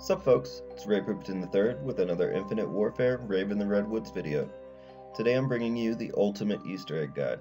Sup folks, it's Rave III with another Infinite Warfare Rave in the Redwoods video. Today I'm bringing you the ultimate Easter egg guide.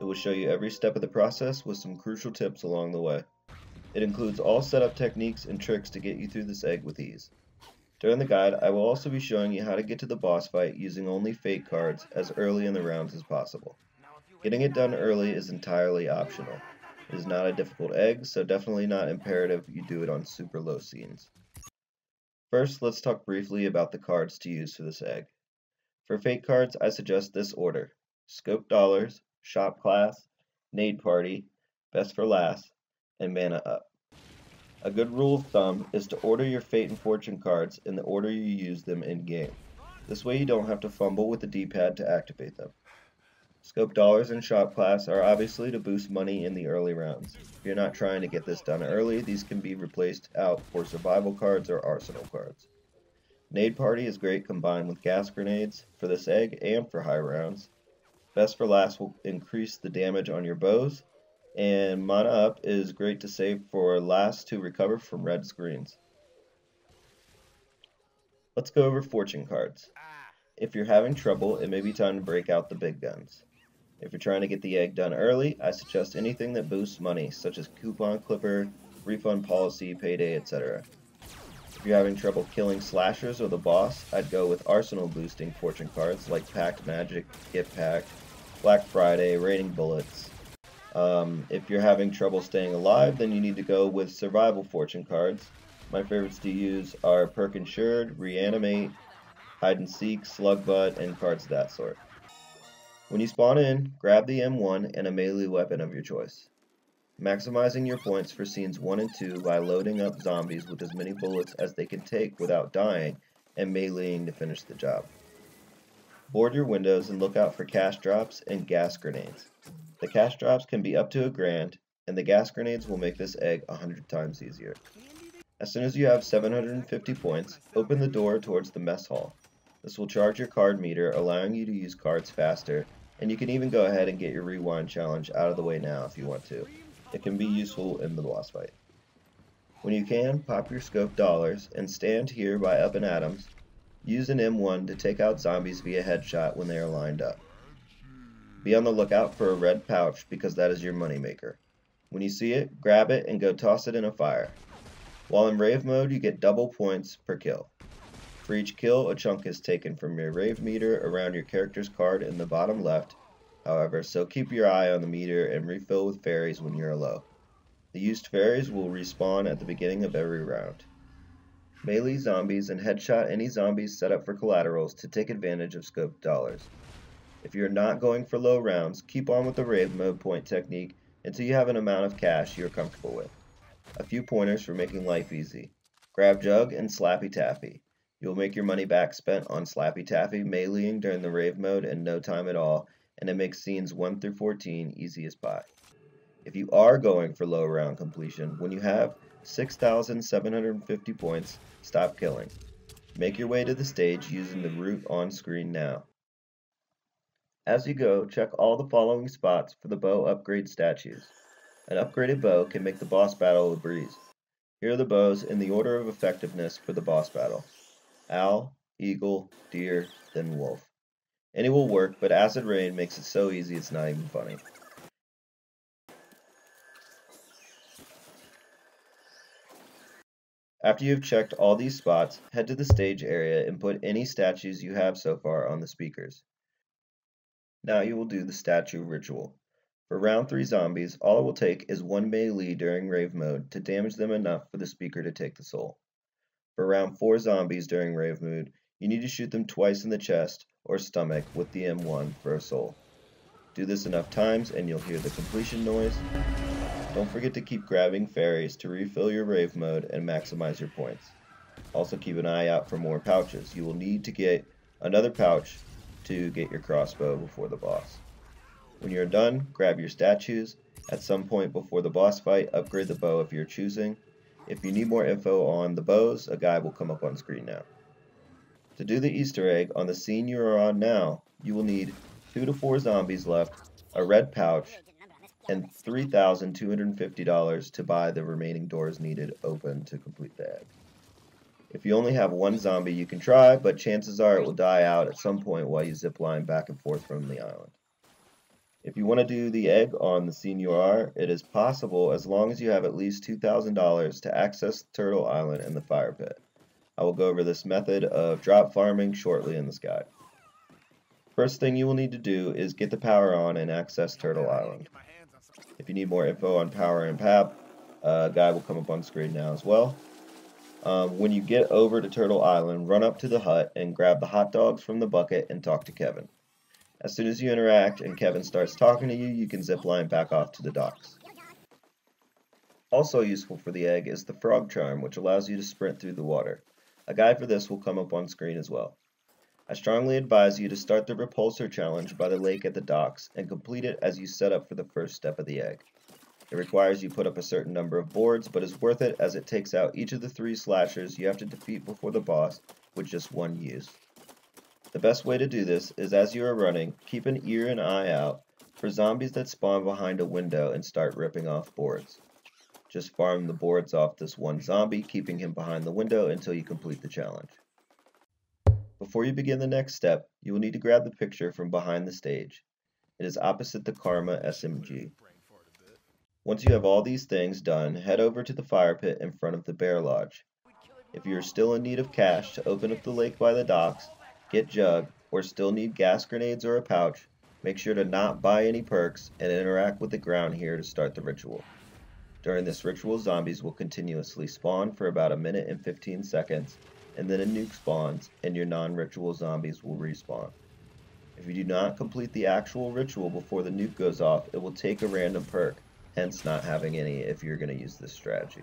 It will show you every step of the process with some crucial tips along the way. It includes all setup techniques and tricks to get you through this egg with ease. During the guide, I will also be showing you how to get to the boss fight using only fate cards as early in the rounds as possible. Getting it done early is entirely optional. It is not a difficult egg, so definitely not imperative you do it on super low scenes. First, let's talk briefly about the cards to use for this egg. For fate cards, I suggest this order: Scope Dollars, Shop Class, Nade Party, Best for Last, and Mana Up. A good rule of thumb is to order your fate and fortune cards in the order you use them in-game. This way you don't have to fumble with the D-pad to activate them. Scope Dollars and Shop Class are obviously to boost money in the early rounds. If you're not trying to get this done early, these can be replaced out for survival cards or arsenal cards. Nade Party is great combined with gas grenades for this egg and for high rounds. Best for Last will increase the damage on your bows, and Mana Up is great to save for last to recover from red screens. Let's go over fortune cards. If you're having trouble, it may be time to break out the big guns. If you're trying to get the egg done early, I suggest anything that boosts money, such as Coupon Clipper, Refund Policy, Payday, etc. If you're having trouble killing slashers or the boss, I'd go with arsenal boosting fortune cards like Packed Magic, Gift Pack, Black Friday, Raining Bullets. If you're having trouble staying alive, then you need to go with survival fortune cards. My favorites to use are Perk Insured, Reanimate, Hide and Seek, Slug Butt, and cards of that sort. When you spawn in, grab the M1 and a melee weapon of your choice. Maximizing your points for scenes 1 and 2 by loading up zombies with as many bullets as they can take without dying and meleeing to finish the job. Board your windows and look out for cash drops and gas grenades. The cash drops can be up to $1,000, and the gas grenades will make this egg 100 times easier. As soon as you have 750 points, open the door towards the mess hall. This will charge your card meter, allowing you to use cards faster, and you can even go ahead and get your rewind challenge out of the way now if you want to. It can be useful in the boss fight. When you can, pop your Scope Dollars and stand here by Up and Adams. Use an M1 to take out zombies via headshot when they are lined up. Be on the lookout for a red pouch because that is your moneymaker. When you see it, grab it and go toss it in a fire. While in Rave mode, you get double points per kill. For each kill, a chunk is taken from your Rave meter around your character's card in the bottom left, however, so keep your eye on the meter and refill with fairies when you're low. The used fairies will respawn at the beginning of every round. Melee zombies and headshot any zombies set up for collaterals to take advantage of Scope Dollars. If you're not going for low rounds, keep on with the Rave mode point technique until you have an amount of cash you're comfortable with. A few pointers for making life easy. Grab Jug and Slappy Taffy. You'll make your money back spent on Slappy Taffy meleeing during the Rave mode in no time at all, and it makes scenes 1 through 14 easy as pie. If you are going for low round completion, when you have 6,750 points, stop killing. Make your way to the stage using the route on screen now. As you go, check all the following spots for the bow upgrade statues. An upgraded bow can make the boss battle a breeze. Here are the bows in the order of effectiveness for the boss battle: Owl, Eagle, Deer, then Wolf. Any will work, but Acid Rain makes it so easy it's not even funny. After you have checked all these spots, head to the stage area and put any statues you have so far on the speakers. Now you will do the statue ritual. For round 3 zombies, all it will take is 1 melee during Rave mode to damage them enough for the speaker to take the soul. For round 4 zombies during Rave mode, you need to shoot them twice in the chest or stomach with the M1 for a soul. Do this enough times and you'll hear the completion noise. Don't forget to keep grabbing fairies to refill your Rave mode and maximize your points. Also keep an eye out for more pouches. You will need to get another pouch to get your crossbow before the boss. When you're done, grab your statues. At some point before the boss fight, upgrade the bow if you're choosing. If you need more info on the bows, a guide will come up on screen now. To do the Easter egg on the scene you are on now, you will need 2 to 4 zombies left, a red pouch, and $3,250 to buy the remaining doors needed open to complete the egg. If you only have one zombie, you can try, but chances are it will die out at some point while you zip line back and forth from the island. If you want to do the egg on the Senor, it is possible as long as you have at least $2,000 to access Turtle Island and the fire pit. I will go over this method of drop farming shortly in this guide. First thing you will need to do is get the power on and access Turtle Island. If you need more info on power and PAP, a guide will come up on screen now as well. When you get over to Turtle Island, run up to the hut and grab the hot dogs from the bucket and talk to Kevin. As soon as you interact and Kevin starts talking to you, you can zip line back off to the docks. Also useful for the egg is the frog charm, which allows you to sprint through the water. A guide for this will come up on screen as well. I strongly advise you to start the repulsor challenge by the lake at the docks and complete it as you set up for the first step of the egg. It requires you put up a certain number of boards, but is worth it as it takes out each of the 3 slashers you have to defeat before the boss with just one use. The best way to do this is as you are running, keep an ear and eye out for zombies that spawn behind a window and start ripping off boards. Just farm the boards off this one zombie, keeping him behind the window until you complete the challenge. Before you begin the next step, you will need to grab the picture from behind the stage. It is opposite the Karma SMG. Once you have all these things done, head over to the fire pit in front of the Bear Lodge. If you are still in need of cash to open up the lake by the docks, get Jug, or still need gas grenades or a pouch, make sure to not buy any perks and interact with the ground here to start the ritual. During this ritual, zombies will continuously spawn for about 1 minute and 15 seconds, and then a nuke spawns and your non-ritual zombies will respawn. If you do not complete the actual ritual before the nuke goes off, it will take a random perk, hence not having any if you're going to use this strategy.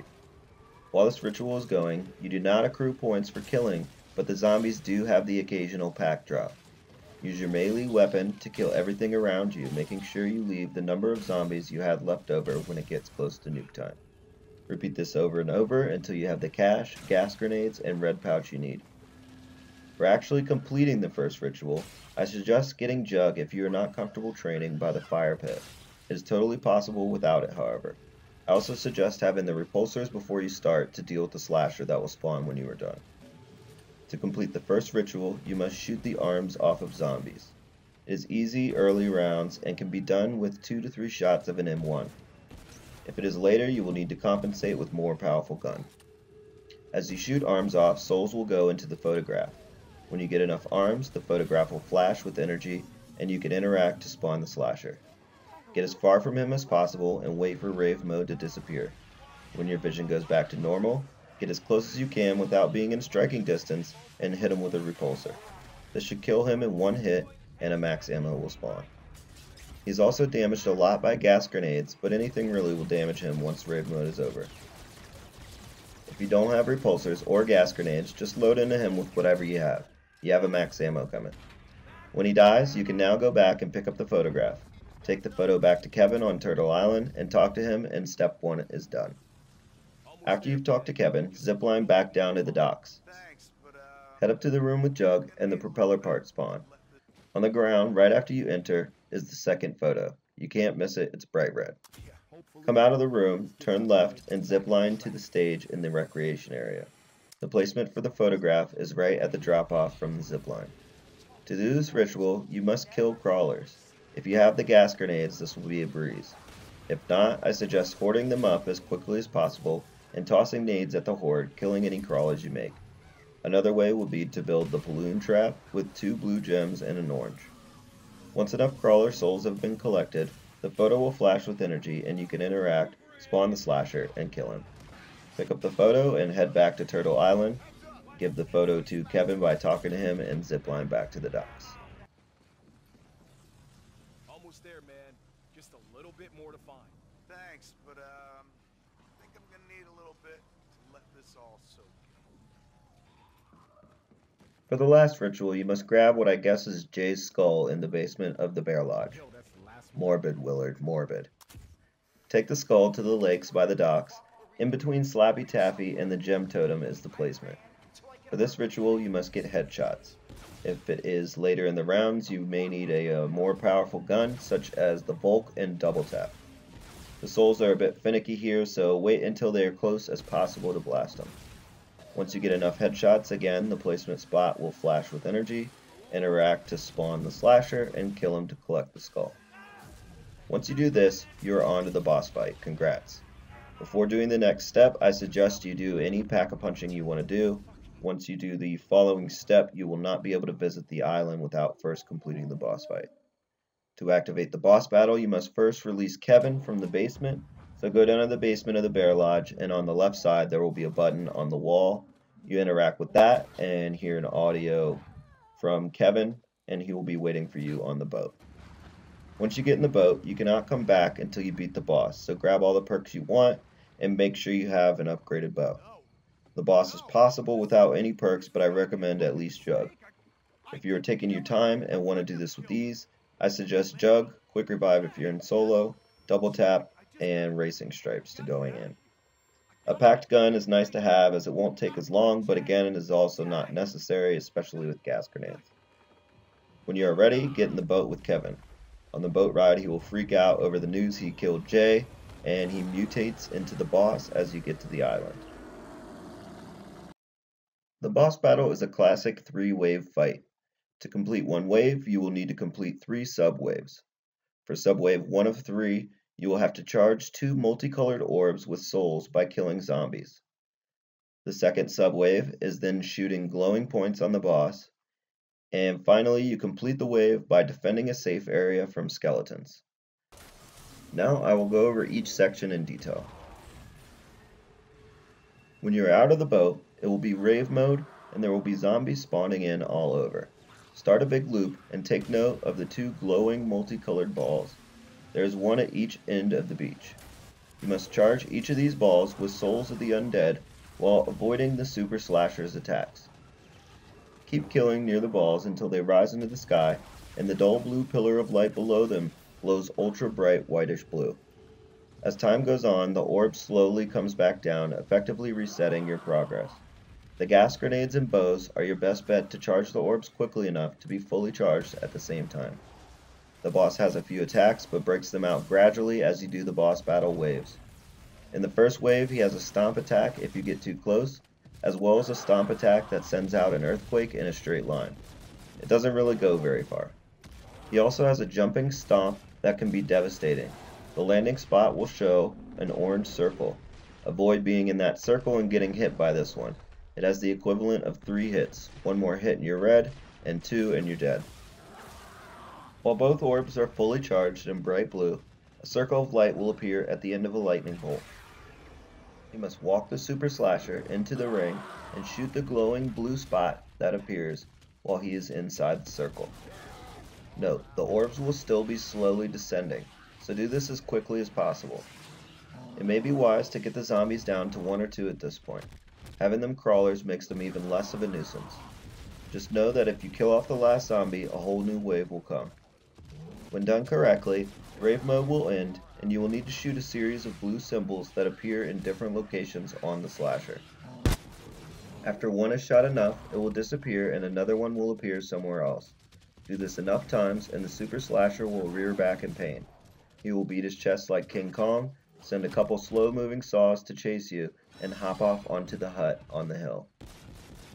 While this ritual is going, you do not accrue points for killing, but the zombies do have the occasional pack drop. Use your melee weapon to kill everything around you, making sure you leave the number of zombies you had left over when it gets close to nuke time. Repeat this over and over until you have the cash, gas grenades, and red pouch you need. For actually completing the first ritual, I suggest getting Jug if you are not comfortable training by the fire pit. It is totally possible without it, however. I also suggest having the repulsors before you start to deal with the slasher that will spawn when you are done. To complete the first ritual, you must shoot the arms off of zombies. It is easy early rounds and can be done with 2 to 3 shots of an M1. If it is later, you will need to compensate with more powerful gun. As you shoot arms off, souls will go into the photograph. When you get enough arms, the photograph will flash with energy and you can interact to spawn the slasher. Get as far from him as possible and wait for Rave mode to disappear. When your vision goes back to normal, get as close as you can without being in striking distance and hit him with a repulsor. This should kill him in 1 hit and a max ammo will spawn. He's also damaged a lot by gas grenades, but anything really will damage him once Rave mode is over. If you don't have repulsors or gas grenades, just load into him with whatever you have. You have a max ammo coming. When he dies, you can now go back and pick up the photograph. Take the photo back to Kevin on Turtle Island and talk to him, and step 1 is done. After you've talked to Kevin, zipline back down to the docks. Head up to the room with Jug and the propeller part spawn. On the ground, right after you enter, is the second photo. You can't miss it, it's bright red. Come out of the room, turn left, and zipline to the stage in the recreation area. The placement for the photograph is right at the drop-off from the zipline. To do this ritual, you must kill crawlers. If you have the gas grenades, this will be a breeze. If not, I suggest hoarding them up as quickly as possible and tossing nades at the horde, killing any crawlers you make. Another way would be to build the balloon trap with 2 blue gems and an orange. Once enough crawler souls have been collected, the photo will flash with energy and you can interact, spawn the slasher, and kill him. Pick up the photo and head back to Turtle Island. Give the photo to Kevin by talking to him and zipline back to the docks. Almost there, man. Just a little bit more to find. Thanks, but I think I'm gonna need a little bit to let this all soak in. For the last ritual, you must grab what I guess is Jay's skull in the basement of the Bear Lodge. Morbid, Willard, morbid. Take the skull to the lakes by the docks. In between Slappy Taffy and the gem totem is the placement. For this ritual, you must get headshots. If it is later in the rounds, you may need a more powerful gun, such as the Volk and Double Tap. The souls are a bit finicky here, so wait until they are close as possible to blast them. Once you get enough headshots, again, the placement spot will flash with energy, interact to spawn the slasher, and kill him to collect the skull. Once you do this, you are on to the boss fight. Congrats. Before doing the next step, I suggest you do any pack-a-punching you want to do. Once you do the following step, you will not be able to visit the island without first completing the boss fight. To activate the boss battle, you must first release Kevin from the basement. So go down to the basement of the Bear Lodge, and on the left side there will be a button on the wall. You interact with that and hear an audio from Kevin, and he will be waiting for you on the boat. Once you get in the boat, you cannot come back until you beat the boss, so grab all the perks you want and make sure you have an upgraded bow. The boss is possible without any perks, but I recommend at least Jug. If you are taking your time and want to do this with ease, I suggest Jug, Quick Revive if you're in solo, Double Tap, and Racing Stripes to going in. A packed gun is nice to have as it won't take as long, but again it is also not necessary, especially with gas grenades. When you are ready, get in the boat with Kevin. On the boat ride he will freak out over the news he killed Jay, and he mutates into the boss as you get to the island. The boss battle is a classic 3-wave fight. To complete one wave, you will need to complete 3 sub-waves. For sub-wave 1 of 3, you will have to charge 2 multicolored orbs with souls by killing zombies. The second sub-wave is then shooting glowing points on the boss. And finally, you complete the wave by defending a safe area from skeletons. Now I will go over each section in detail. When you are out of the boat, it will be Rave mode and there will be zombies spawning in all over. Start a big loop and take note of the 2 glowing multicolored balls. There is one at each end of the beach. You must charge each of these balls with souls of the undead while avoiding the super slasher's attacks. Keep killing near the balls until they rise into the sky and the dull blue pillar of light below them glows ultra bright whitish blue. As time goes on, the orb slowly comes back down, effectively resetting your progress. The gas grenades and bows are your best bet to charge the orbs quickly enough to be fully charged at the same time. The boss has a few attacks, but breaks them out gradually as you do the boss battle waves. In the first wave, he has a stomp attack if you get too close, as well as a stomp attack that sends out an earthquake in a straight line. It doesn't really go very far. He also has a jumping stomp that can be devastating. The landing spot will show an orange circle. Avoid being in that circle and getting hit by this one. It has the equivalent of 3 hits. 1 more hit and you're red, and 2 and you're dead. While both orbs are fully charged in bright blue, a circle of light will appear at the end of a lightning bolt. You must walk the super slasher into the ring and shoot the glowing blue spot that appears while he is inside the circle. Note, the orbs will still be slowly descending, so do this as quickly as possible. It may be wise to get the zombies down to 1 or 2 at this point. Having them crawlers makes them even less of a nuisance. Just know that if you kill off the last zombie, a whole new wave will come. When done correctly, Rave mode will end, and you will need to shoot a series of blue symbols that appear in different locations on the slasher. After one is shot enough, it will disappear and another one will appear somewhere else. Do this enough times and the super slasher will rear back in pain. He will beat his chest like King Kong, send a couple slow-moving saws to chase you, and hop off onto the hut on the hill.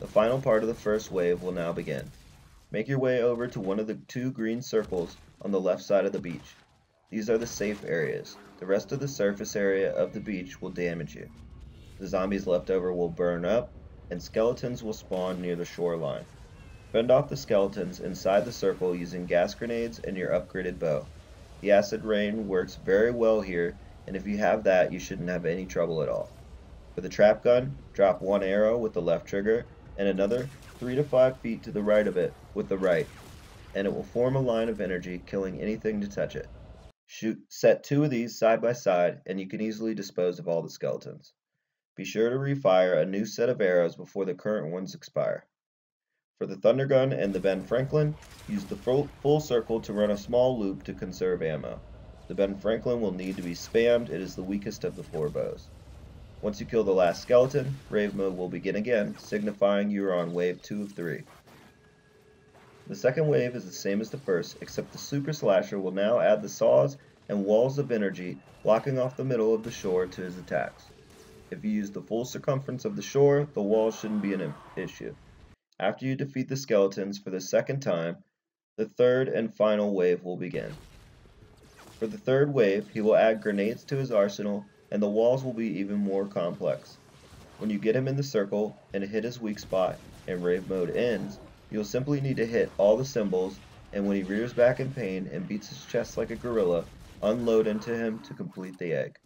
The final part of the first wave will now begin. Make your way over to one of the 2 green circles on the left side of the beach. These are the safe areas. The rest of the surface area of the beach will damage you. The zombies left over will burn up, and skeletons will spawn near the shoreline. Fend off the skeletons inside the circle using gas grenades and your upgraded bow. The acid rain works very well here, and if you have that, you shouldn't have any trouble at all. For the trap gun, drop 1 arrow with the left trigger, and another 3 to 5 feet to the right of it with the right, and it will form a line of energy, killing anything to touch it. Set 2 of these side by side, and you can easily dispose of all the skeletons. Be sure to refire a new set of arrows before the current ones expire. For the Thunder Gun and the Ben Franklin, use the full circle to run a small loop to conserve ammo. The Ben Franklin will need to be spammed, it is the weakest of the 4 bows. Once you kill the last skeleton, Rave mode will begin again, signifying you are on wave 2 of 3. The second wave is the same as the first, except the super slasher will now add the saws and walls of energy, blocking off the middle of the shore to his attacks. If you use the full circumference of the shore, the wall shouldn't be an issue. After you defeat the skeletons for the second time, the third and final wave will begin. For the third wave, he will add grenades to his arsenal, and the walls will be even more complex. When you get him in the circle and hit his weak spot and Rave mode ends, you'll simply need to hit all the symbols, and when he rears back in pain and beats his chest like a gorilla, unload into him to complete the egg.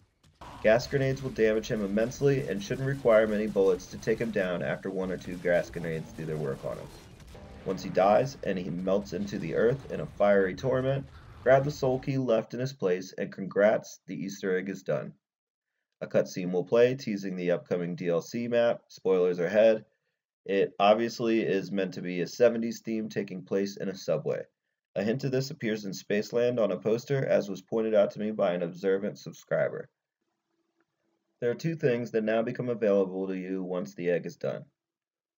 Gas grenades will damage him immensely and shouldn't require many bullets to take him down after 1 or 2 gas grenades do their work on him. Once he dies and he melts into the earth in a fiery torment, grab the soul key left in his place and congrats, the Easter egg is done. A cutscene will play teasing the upcoming DLC map. Spoilers ahead. It obviously is meant to be a 70s theme taking place in a subway. A hint of this appears in SPACELAND on a poster, as was pointed out to me by an observant subscriber. There are 2 things that now become available to you once the egg is done.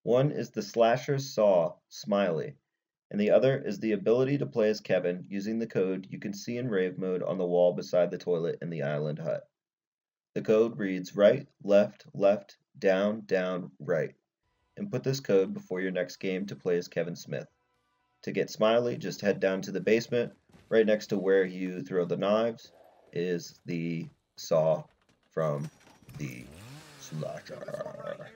One is the slasher saw smiley, and the other is the ability to play as Kevin using the code you can see in Rave mode on the wall beside the toilet in the island hut. The code reads right, left, left, down, down, right. Input this code before your next game to play as Kevin Smith. To get Smiley, just head down to the basement. Right next to where you throw the knives is the saw from the slasher.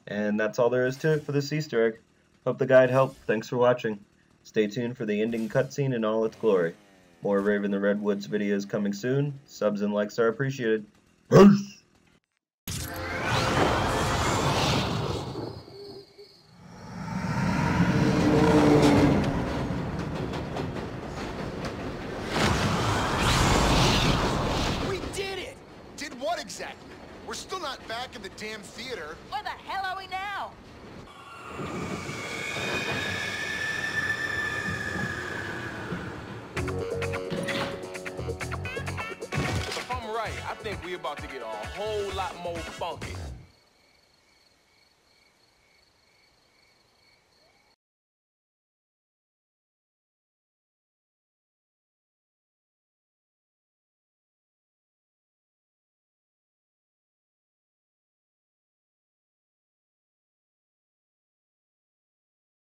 And that's all there is to it for this Easter egg. Hope the guide helped. Thanks for watching. Stay tuned for the ending cutscene in all its glory. More Rave in the Redwoods videos coming soon. Subs and likes are appreciated. Peace! We did it! Did what exactly? We're still not back in the damn theater. Where the hell are we now? If I'm right, I think we're about to get a whole lot more funky.